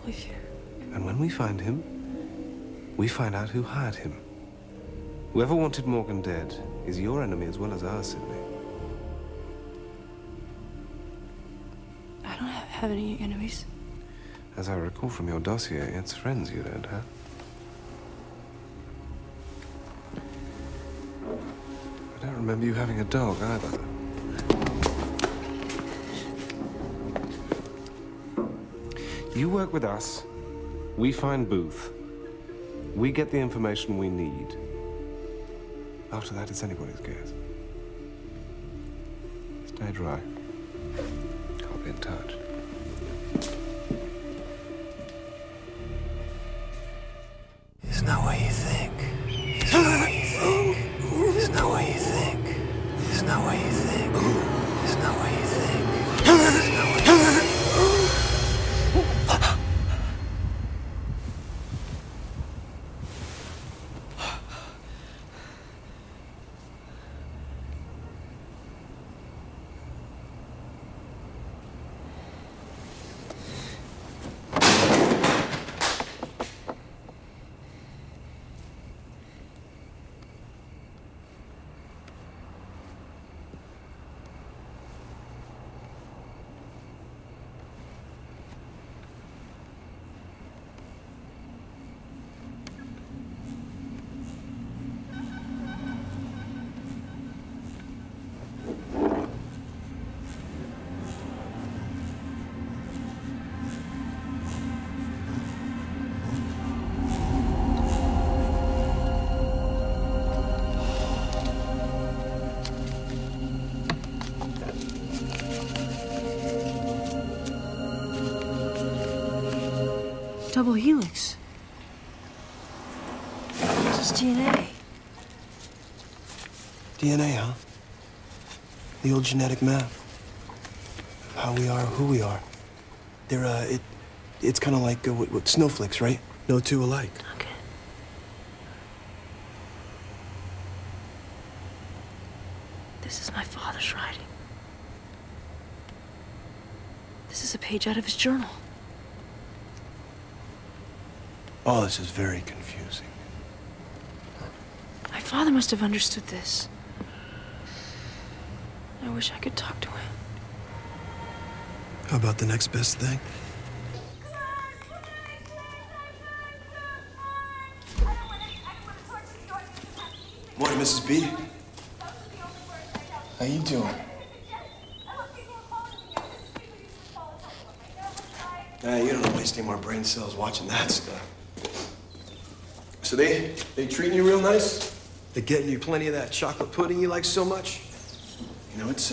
believe you. And when we find him, we find out who hired him. Whoever wanted Morgan dead is your enemy as well as ours, Sydney. I don't have any enemies. As I recall from your dossier, it's friends you don't have. I don't remember you having a dog either. You work with us, we find Booth, we get the information we need. After that, it's anybody's guess. Stay dry. I'll be in touch. It's not what you think. It's not what you think. It's not what you think. It's not what you think. It's not what you think. It's not what you think. Double helix. This is DNA. DNA, huh? The old genetic map. How we are, who we are. It's kind of like what snowflakes, right? No two alike. Okay. This is my father's writing. This is a page out of his journal. All this is very confusing. My father must have understood this. I wish I could talk to him. How about the next best thing? Morning, Mrs. B. How you doing? You don't waste any more brain cells watching that stuff. So they treating you real nice? They getting you plenty of that chocolate pudding you like so much? You know, it's,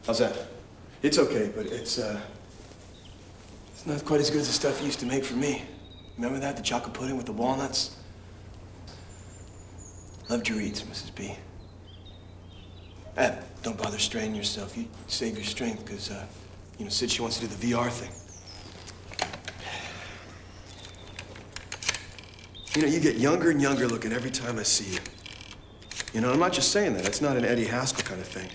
how's that? It's okay, but it's not quite as good as the stuff you used to make for me. Remember that? The chocolate pudding with the walnuts? Loved your eats, Mrs. B. Don't bother straining yourself. You save your strength, because, you know, Sid, she wants to do the VR thing. You know, you get younger and younger looking every time I see you. You know, I'm not just saying that. It's not an Eddie Haskell kind of thing.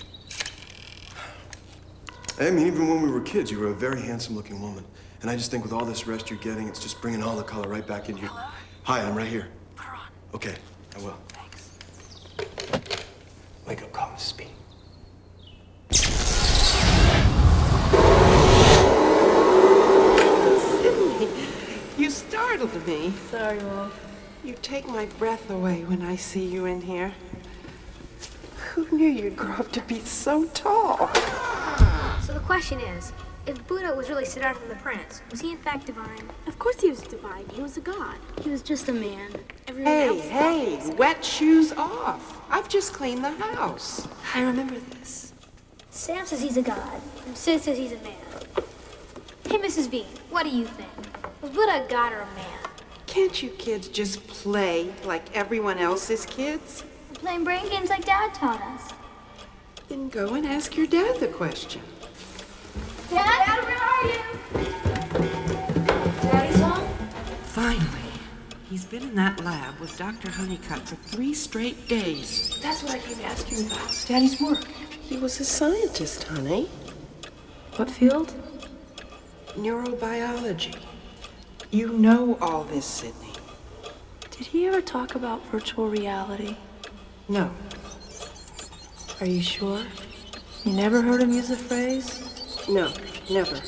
I mean, even when we were kids, you were a very handsome-looking woman. And I just think with all this rest you're getting, it's just bringing all the color right back into you. Hello? Hi, I'm right here. Put her on. Okay, I will. Thanks. Wake up call, Mrs. B. You startled me. Sorry, Mom. You take my breath away when I see you in here. Who knew you'd grow up to be so tall? So the question is, if Buddha was really Siddhartha the Prince, was he in fact divine? Of course he was divine. He was a god. He was just a man. Everyone Hey, else hey, wet shoes off. I've just cleaned the house. I remember this. Sam says he's a god, and Sid says he's a man. Hey, Mrs. B, what do you think? Was Buddha a god or a man? Can't you kids just play like everyone else's kids? We're playing brain games like Dad taught us. Then go and ask your dad the question. Dad, where are you? Daddy's home? Finally. He's been in that lab with Dr. Honeycutt for 3 straight days. That's what I came to ask you about. Daddy's work. He was a scientist, honey. What field? Neurobiology. You know all this, Sydney. Did he ever talk about virtual reality? No. Are you sure? You never heard him use the phrase? No, never. Did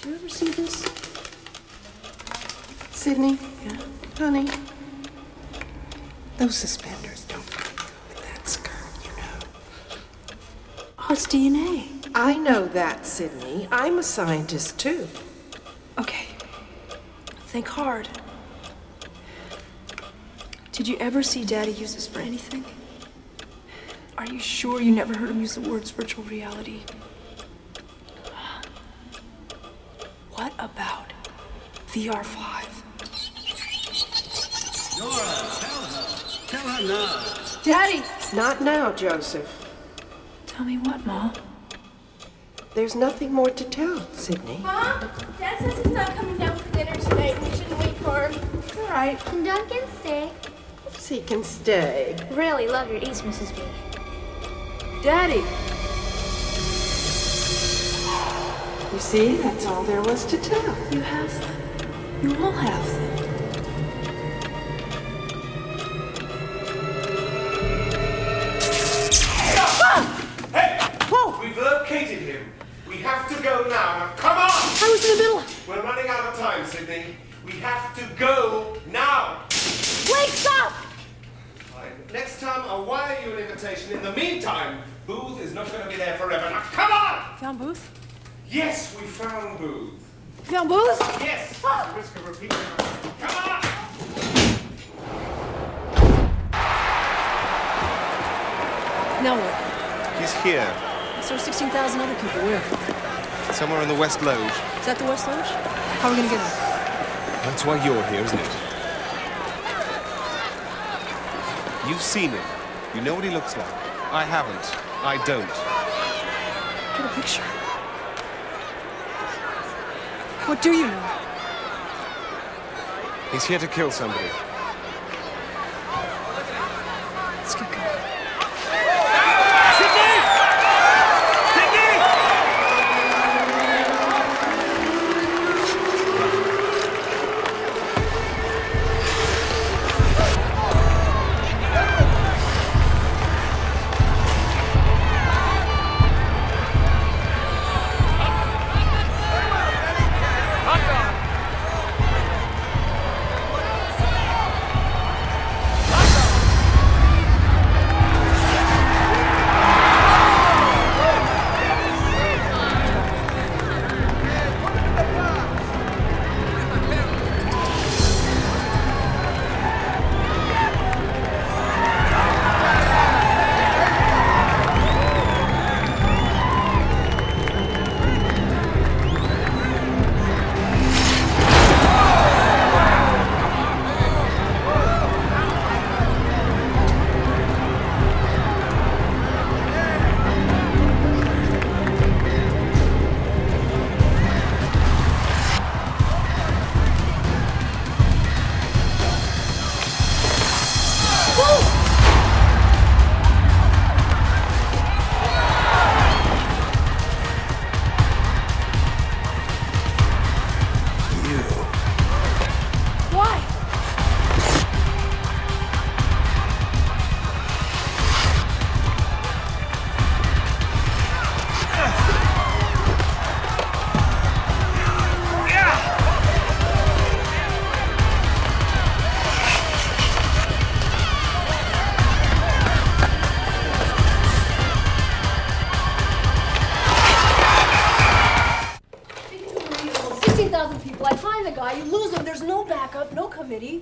you ever see this? Sydney, Yeah. honey, those suspenders don't go with that skirt, you know. Oh, it's DNA. I know that, Sydney. I'm a scientist, too. Okay. Think hard. Did you ever see Daddy use this for anything? Are you sure you never heard him use the words virtual reality? What about VR.5? Nora, tell her now. Daddy! Not now, Joseph. Tell me what, Mom? There's nothing more to tell, Sydney. Mom, Dad says he's not coming down for dinner tonight and we shouldn't wait for him. All right, Can Duncan stay? he can stay. Really love your East, Mrs. B. Daddy! You see, that's all there was to tell. You have them. You all have them. We've located him. We have to go now. Now, come on! I was in the middle. We're running out of time, Sydney. We have to go now. Wait, stop! Fine. Next time, I'll wire you an invitation. In the meantime, Booth is not going to be there forever. Now, come on! Found Booth? Yes, we found Booth. Found Booth? Yes. At the risk of repeating it. Come on! Now what? He's here. So 16,000 other people. Where? Somewhere in the West Loge. Is that the West Loge? How are we gonna get him? That's why you're here, isn't it? You've seen him. You know what he looks like. I haven't. I don't. Get a picture. What do you know? He's here to kill somebody. Let's get going.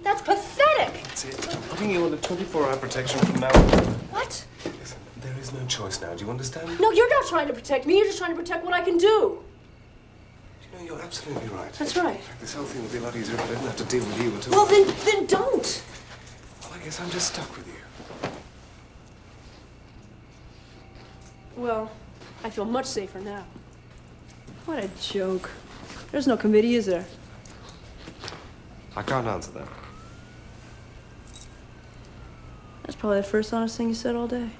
That's pathetic! That's it. I'm putting you under 24-hour protection from now on. What? Listen, there is no choice now. Do you understand? No, you're not trying to protect me. You're just trying to protect what I can do. You know, you're absolutely right. That's right. In fact, this whole thing would be a lot easier if I didn't have to deal with you until... Well, then don't. Well, I guess I'm just stuck with you. Well, I feel much safer now. What a joke. There's no committee, is there? I can't answer that. That's probably the first honest thing you said all day.